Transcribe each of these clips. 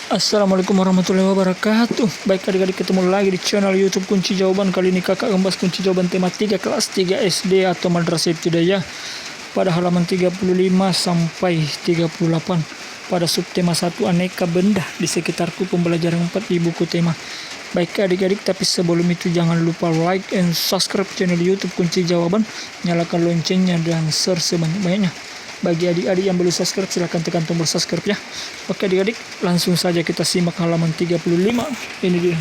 Assalamualaikum warahmatullahi wabarakatuh. Baik adik-adik, ketemu lagi di channel YouTube Kunci Jawaban. Kali ini kakak membahas kunci jawaban tema 3 kelas 3 SD atau Madrasah Ibtidaiyah pada halaman 35 sampai 38 pada subtema 1 aneka benda di sekitarku, pembelajaran 4 di buku tema. Baik adik-adik, tapi sebelum itu jangan lupa like and subscribe channel YouTube Kunci Jawaban, nyalakan loncengnya dan share sebanyak-banyaknya. Bagi adik-adik yang belum subscribe, silahkan tekan tombol subscribe ya. Oke adik-adik, langsung saja kita simak halaman 35. Ini dia.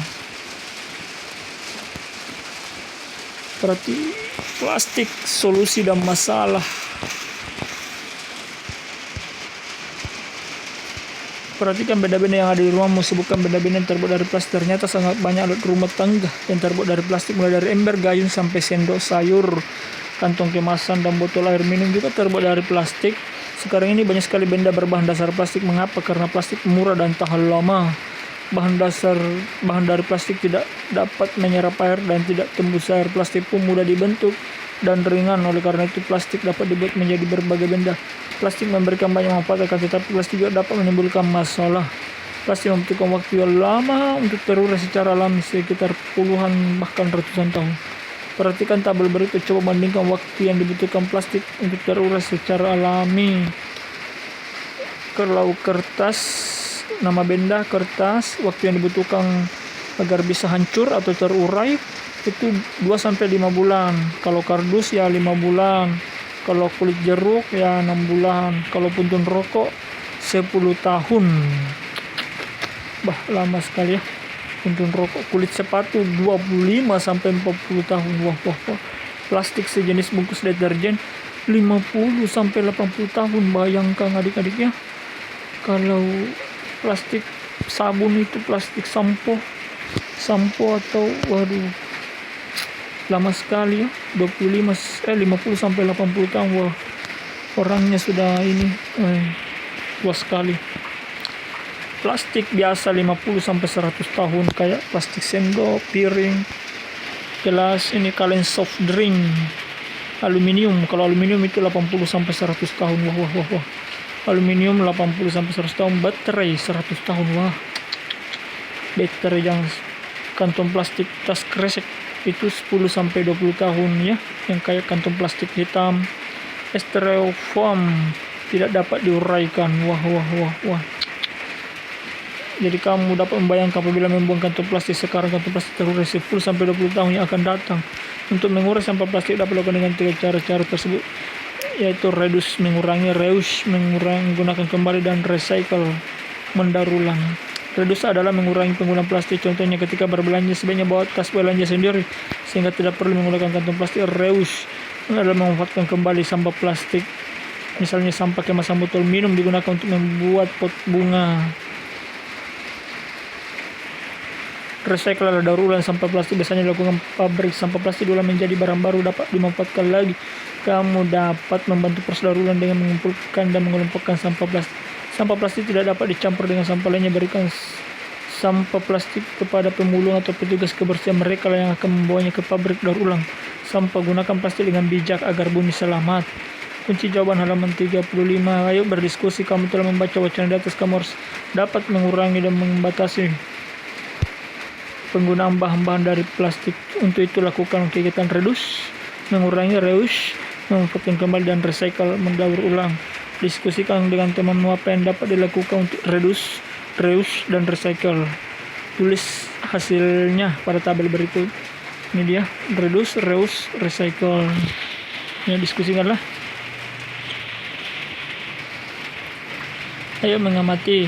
Berarti plastik, solusi dan masalah. Perhatikan benda-benda yang ada di rumahmu. Sebutkan benda-benda yang terbuat dari plastik. Ternyata sangat banyak alat rumah tangga yang terbuat dari plastik, mulai dari ember, gayung sampai sendok sayur, kantong kemasan dan botol air minum juga terbuat dari plastik. Sekarang ini banyak sekali benda berbahan dasar plastik. Mengapa? Karena plastik murah dan tahan lama. Bahan dari plastik tidak dapat menyerap air dan tidak tembus air. Plastik pun mudah dibentuk dan ringan. Oleh karena itu plastik dapat dibuat menjadi berbagai benda. Plastik memberikan banyak manfaat, tetapi plastik juga dapat menimbulkan masalah. Plastik membutuhkan waktu yang lama untuk terurai secara alami, sekitar puluhan bahkan ratusan tahun. Perhatikan tabel berikut, coba bandingkan waktu yang dibutuhkan plastik untuk terurai secara alami. Kalau kertas, nama benda kertas, waktu yang dibutuhkan agar bisa hancur atau terurai itu 2-5 bulan. Kalau kardus ya 5 bulan. Kalau kulit jeruk ya 6 bulan. Kalau puntung rokok 10 tahun. Bah, lama sekali ya. Puntung rokok. Kulit sepatu 25-40 tahun. Wah. Plastik sejenis bungkus deterjen 50-80 tahun. Bayangkan adik-adik ya. Kalau plastik sabun itu plastik sampo atau waduh, lama sekali ya. 50-80 tahun. Wah, orangnya sudah ini tua sekali. Plastik biasa 50-100 tahun, kayak plastik sendok, piring, gelas, ini kaleng soft drink. Aluminium, kalau aluminium itu 80-100 tahun. Wah. Aluminium 80-100 tahun. Baterai 100 tahun. Wah, baterai yang kantong plastik tas kresek itu 10-20 tahun ya, yang kayak kantong plastik hitam. Styrofoam tidak dapat diuraikan. Wah. Jadi kamu dapat membayangkan apabila membuang kantong plastik sekarang, kantong plastik terurai 10-20 tahun yang akan datang. Untuk mengurai sampah plastik dapat dilakukan dengan 3 cara tersebut, yaitu reduce mengurangi, reuse menggunakan kembali, dan recycle mendaur ulang. Reduce adalah mengurangi penggunaan plastik. Contohnya ketika berbelanja sebaiknya bawa tas belanja sendiri sehingga tidak perlu menggunakan kantong plastik. Reuse adalah memanfaatkan kembali sampah plastik. Misalnya sampah kemasan botol minum digunakan untuk membuat pot bunga. Recycle adalah daur ulang sampah plastik. Biasanya dilakukan pabrik. Sampah plastik diolah menjadi barang baru dapat dimanfaatkan lagi. Kamu dapat membantu proses daur ulang dengan mengumpulkan dan mengelompokkan sampah plastik. Sampah plastik tidak dapat dicampur dengan sampah lainnya. Berikan sampah plastik kepada pemulung atau petugas kebersihan, mereka yang akan membawanya ke pabrik daur ulang sampah. Gunakan plastik dengan bijak agar bumi selamat. Kunci jawaban halaman 35. Ayo berdiskusi. Kamu telah membaca wacana di atas. Kamu harus dapat mengurangi dan membatasi penggunaan bahan-bahan dari plastik. Untuk itu lakukan kegiatan reduce, mengurangi, reuse, memanfaatkan kembali, dan recycle mendaur ulang. Diskusikan dengan temanmu apa yang dapat dilakukan untuk reduce, reuse, dan recycle. Tulis hasilnya pada tabel berikut. Ini dia, reduce, reuse, recycle. Ya, diskusikanlah. Ayo mengamati.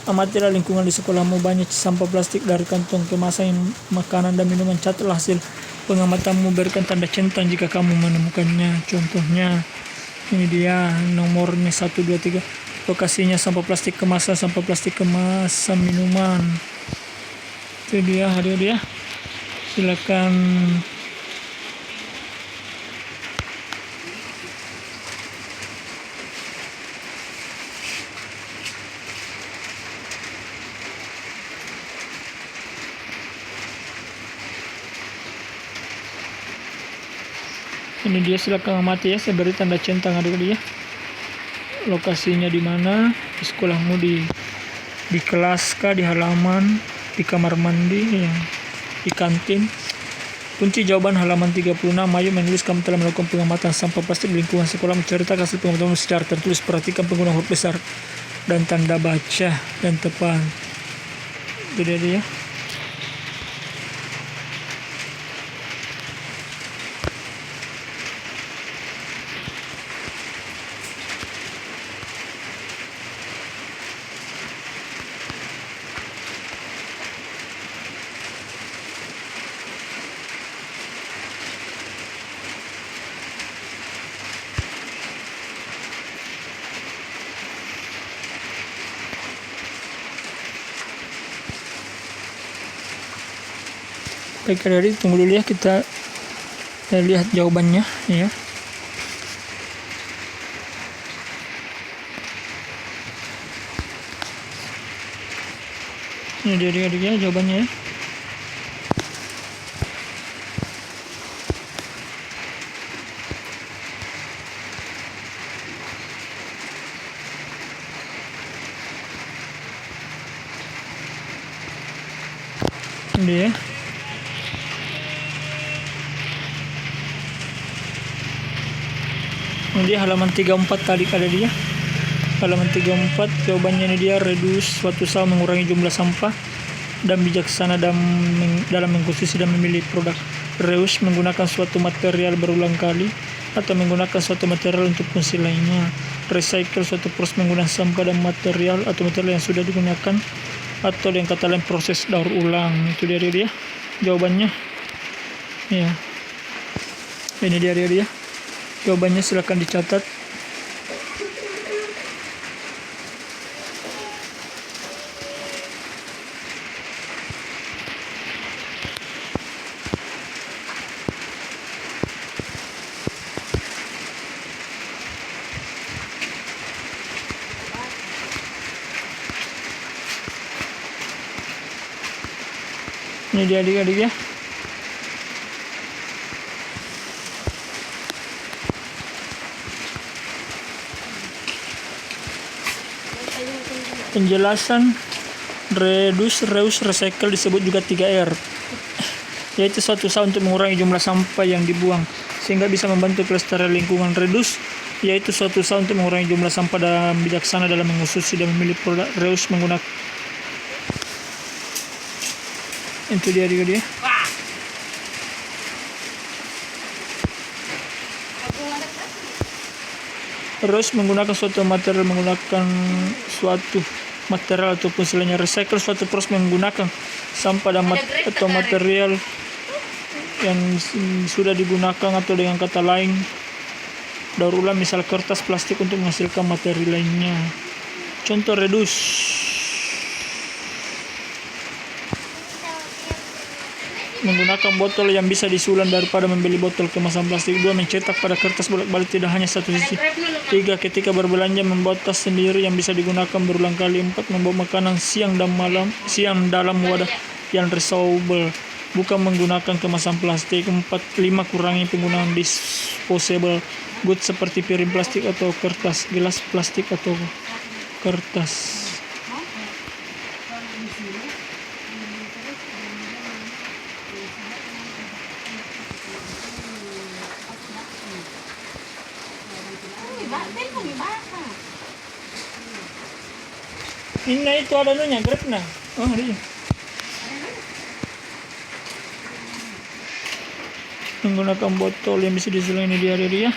Amatilah lingkungan di sekolahmu. Banyak sampah plastik dari kantong kemasan makanan dan minuman. Catatlah hasil pengamatanmu. Berikan tanda centang jika kamu menemukannya. Contohnya ini dia nomornya 1, 2, 3. Lokasinya sampah plastik kemasan, sampah plastik kemasan minuman. Itu dia adik-adik ya. Silakan. Ini dia, silakan amati ya. Saya beri tanda centang adik-adik ya. Lokasinya di mana? Di sekolahmu di di kelas kah, di halaman, di kamar mandi, ya, di kantin. Kunci jawaban halaman 36. Ayo menulis kamu telah melakukan pengamatan sampah plastik di lingkungan sekolah. Menceritakan hasil pengamatan secara tertulis. Perhatikan penggunaan huruf besar dan tanda baca dan tepat. Itu dia. Baik adik, tunggu dulu ya, kita lihat jawabannya ya. Ini dia adik ya jawabannya ya. Ini dia. Ini dia halaman 34 tadi ada dia. Halaman 34 jawabannya ini dia, reduce suatu usaha mengurangi jumlah sampah dan bijaksana dalam mengkonsumsi dan memilih produk. Reuse menggunakan suatu material berulang kali atau menggunakan suatu material untuk fungsi lainnya. Recycle suatu proses menggunakan sampah dan material atau material yang sudah digunakan atau dengan kata lain proses daur ulang. Itu dia jawabannya ya. Ini dia jawabannya, silakan dicatat. Ini dia adik-adik ya. Penjelasan reduce, reuse, recycle disebut juga 3R, yaitu suatu usaha untuk mengurangi jumlah sampah yang dibuang sehingga bisa membantu kelestarian lingkungan. Reduce yaitu suatu usaha untuk mengurangi jumlah sampah dan bijaksana dalam mengkonsumsi dan memilih produk. Reuse menggunakan itu dia. Reuse menggunakan suatu material ataupun selainnya. Recycle suatu proses menggunakan sampah dan atau material yang sudah digunakan atau dengan kata lain daur ulang, misal kertas, plastik untuk menghasilkan materi lainnya. Contoh reduce menggunakan botol yang bisa disulam daripada membeli botol kemasan plastik. 2. Mencetak pada kertas bolak-balik tidak hanya satu sisi. 3. Ketika berbelanja membuat tas sendiri yang bisa digunakan berulang kali. 4. Membawa makanan siang dalam wadah yang reusable, bukan menggunakan kemasan plastik. 5. Kurangi penggunaan disposable goods seperti piring plastik atau kertas, gelas plastik atau kertas. Ini itu ada nunya grab na. Oh, ada. Menggunakan botol yang bisa disulang ini dia ya.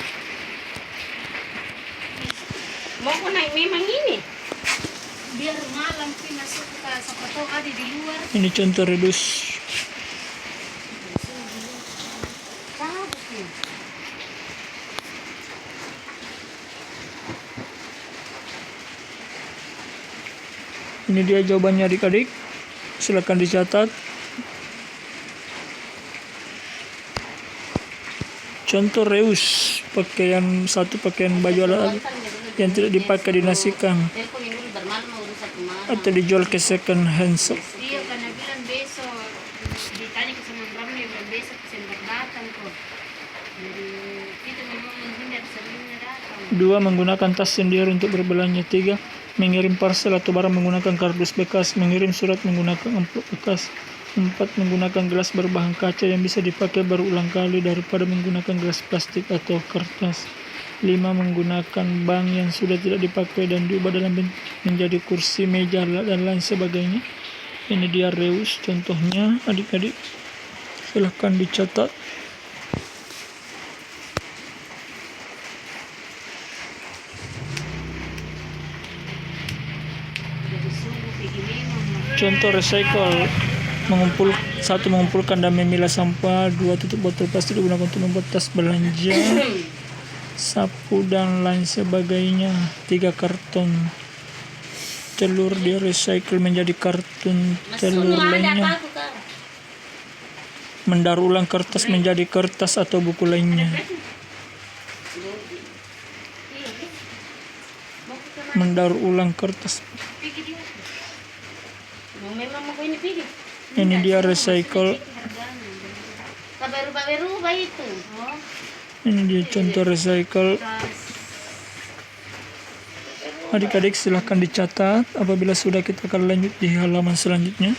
Mau ko naik memang ini. Biar malam sih masuk ke sapatau ada di luar. Ini contoh reduce. Ini dia jawabannya adik-adik, silakan dicatat. Contoh reuse, pakaian baju ala yang tidak dipakai dinasikan atau dijual ke second hand shop. Dia karena bilang besok ditanya ke sama Bram, dia bilang besok bisa datang kok. Jadi kita memang menghindar seringnya datang. 2. Menggunakan tas sendiri untuk berbelanja. 3. mengirim parcel atau barang menggunakan kardus bekas, mengirim surat menggunakan amplop bekas. 4. Menggunakan gelas berbahan kaca yang bisa dipakai berulang kali daripada menggunakan gelas plastik atau kertas. 5. Menggunakan bank yang sudah tidak dipakai dan diubah dalam bentuk menjadi kursi, meja, dan lain sebagainya. Ini dia reus contohnya, adik-adik. Silahkan dicatat. Jadi sungguh pergi memang. Contoh recycle, mengumpulkan dan memilah sampah. 2. Tutup botol plastik digunakan untuk membuat tas belanja, sapu dan lain sebagainya. 3. Karton telur di recycle menjadi kartun telur lainnya. Mendaur ulang kertas menjadi kertas atau buku lainnya. Mendaur ulang kertas. Memang mau ini pilih. Ini dia recycle. Berubah itu. Ini dia contoh recycle. Adik-adik silahkan dicatat. Apabila sudah, kita akan lanjut di halaman selanjutnya.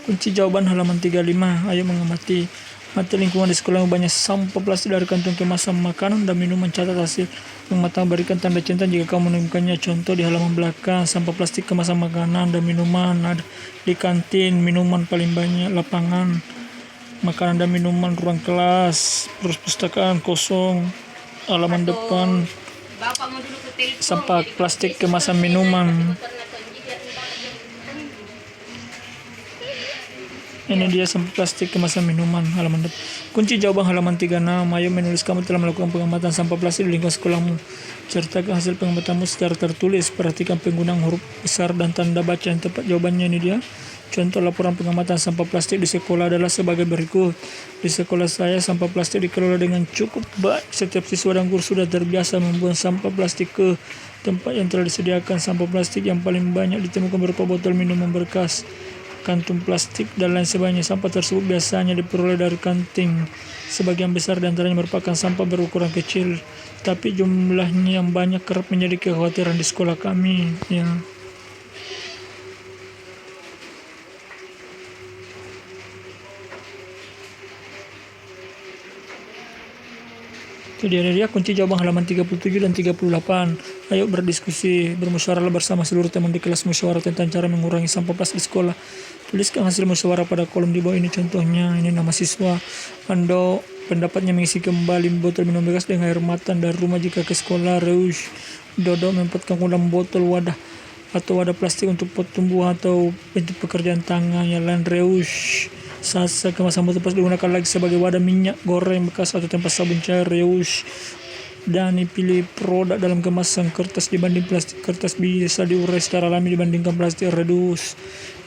Kunci jawaban halaman 35. Ayo mengamati. Mati lingkungan di sekolah banyak sampah plastik dari kantung kemasan makanan dan minuman. Catat hasil pengamatan, berikan tanda cinta jika kamu menemukannya. Contoh di halaman belakang, sampah plastik kemasan makanan dan minuman ada di kantin, minuman paling banyak, lapangan makanan dan minuman, ruang kelas, perpustakaan kosong, halaman depan, Bapak mau dulu ke telepon. sampah plastik kemasan minuman. Ini dia sampah plastik kemasan minuman, halaman depan. Kunci jawaban halaman 36. Ayo menulis, kamu telah melakukan pengamatan sampah plastik di lingkungan sekolahmu. Ceritakan hasil pengamatanmu secara tertulis. Perhatikan penggunaan huruf besar dan tanda baca yang tepat. Jawabannya ini dia. Contoh laporan pengamatan sampah plastik di sekolah adalah sebagai berikut. Di sekolah saya, sampah plastik dikelola dengan cukup baik. Setiap siswa dan guru sudah terbiasa membuang sampah plastik ke tempat yang telah disediakan. Sampah plastik yang paling banyak ditemukan berupa botol minuman bekas, kantung plastik, dan lain sebagainya. Sampah tersebut biasanya diperoleh dari kanting. Sebagian besar di antaranya merupakan sampah berukuran kecil, tapi jumlahnya yang banyak kerap menjadi kekhawatiran di sekolah kami. Ya. Itu dia kunci jawaban halaman 37 dan 38. Ayo berdiskusi, bermusyawarah bersama seluruh teman di kelas, musyawarah tentang cara mengurangi sampah plastik di sekolah. Tuliskan hasil musyawarah pada kolom di bawah ini. Contohnya, ini nama siswa. Ando pendapatnya mengisi kembali botol minum bekas dengan air matang dari rumah jika ke sekolah. Reus. Dodo menempatkan ulang botol wadah atau wadah plastik untuk pot tumbuh atau bentuk pekerjaan tangan. Yang lain Reus. Sasa kemasan botol plastik digunakan lagi sebagai wadah minyak goreng bekas atau tempat sabun cair. Reus. Dani pilih produk dalam kemasan kertas dibanding plastik. Kertas bisa diurai secara alami dibandingkan plastik. Redus.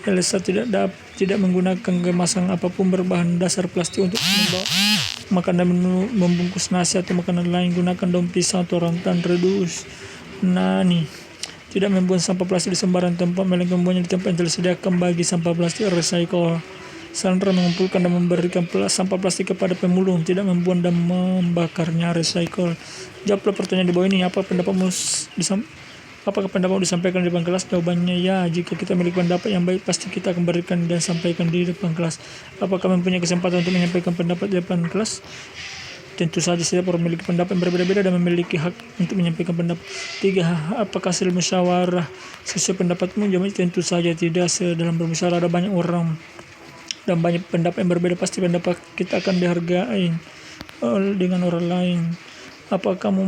Elsa tidak menggunakan kemasan apapun berbahan dasar plastik untuk membawa makanan, membungkus nasi atau makanan lain. Gunakan daun pisang atau rantan. Redus. Nani tidak membuang sampah plastik di sembarang tempat, melainkan membuangnya di tempat yang telah disediakan bagi sampah plastik. Recycle. Sandra mengumpulkan dan memberikan sampah plastik kepada pemulung, tidak membuang dan membakarnya. Recycle. Jawablah pertanyaan di bawah ini. Apakah pendapatmu disampaikan di depan kelas? Jawabannya ya. Jika kita memiliki pendapat yang baik, pasti kita akan berikan dan sampaikan di depan kelas. Apakah mempunyai kesempatan untuk menyampaikan pendapat di depan kelas? Tentu saja setiap orang memiliki pendapat yang berbeda-beda dan memiliki hak untuk menyampaikan pendapat. 3. Apakah hasil musyawarah sesuai pendapatmu? Jawabannya tentu saja tidak. Dalam bermusyawarah ada banyak orang dan banyak pendapat yang berbeda, pasti pendapat kita akan dihargai dengan orang lain. Apakah kamu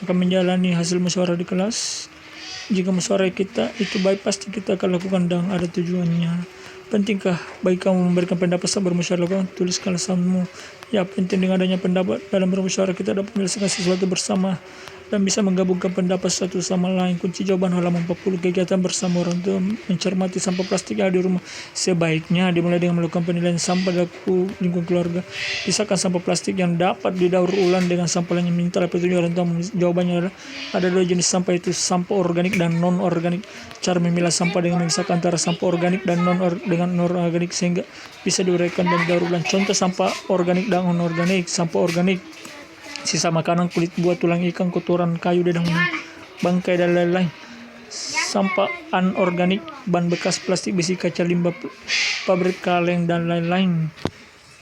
akan menjalani hasil musyawarah di kelas? Jika musyawarah kita itu baik, pasti kita akan lakukan dan ada tujuannya. Pentingkah bagi kamu memberikan pendapat saat bermusyawarah? Tuliskan alasanmu. Ya, penting dengan adanya pendapat dalam bermusyawarah kita dapat menyelesaikan sesuatu bersama dan bisa menggabungkan pendapat satu sama lain. Kunci jawaban halaman 40. Kegiatan bersama orang tua mencermati sampah plastik yang ada di rumah. Sebaiknya dimulai dengan melakukan penilaian sampah dalam lingkungan keluarga. Pisahkan sampah plastik yang dapat didaur ulang dengan sampah lain. Minta petunjuk orang tua. Jawabannya adalah ada 2 jenis sampah, itu sampah organik dan non organik. Cara memilah sampah dengan memisahkan antara sampah organik dan non organik sehingga bisa diuraikan dan didaur ulang. Contoh sampah organik dan non organik. Sampah organik: sisa makanan, kulit buah, tulang ikan, kotoran kayu, dedaunan, bangkai, dan lain-lain. sampah anorganik, ban bekas, plastik, besi, kaca, limbah pabrik, kaleng, dan lain-lain.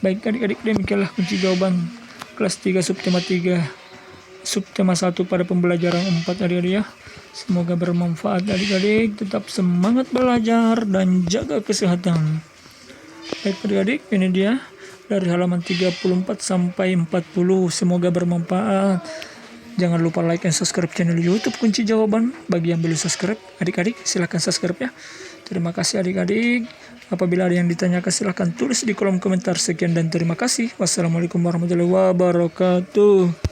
Baik adik-adik, demikianlah kunci jawaban kelas 3 subtema 3 subtema 1 pada pembelajaran 4 adik-adik ya. Semoga bermanfaat adik-adik, tetap semangat belajar dan jaga kesehatan. Baik adik-adik, ini dia dari halaman 34 sampai 40. Semoga bermanfaat. Jangan lupa like dan subscribe channel YouTube Kunci Jawaban. Bagi yang belum subscribe, adik-adik silahkan subscribe ya. Terima kasih adik-adik. Apabila ada yang ditanyakan silahkan tulis di kolom komentar. Sekian dan terima kasih. Wassalamualaikum warahmatullahi wabarakatuh.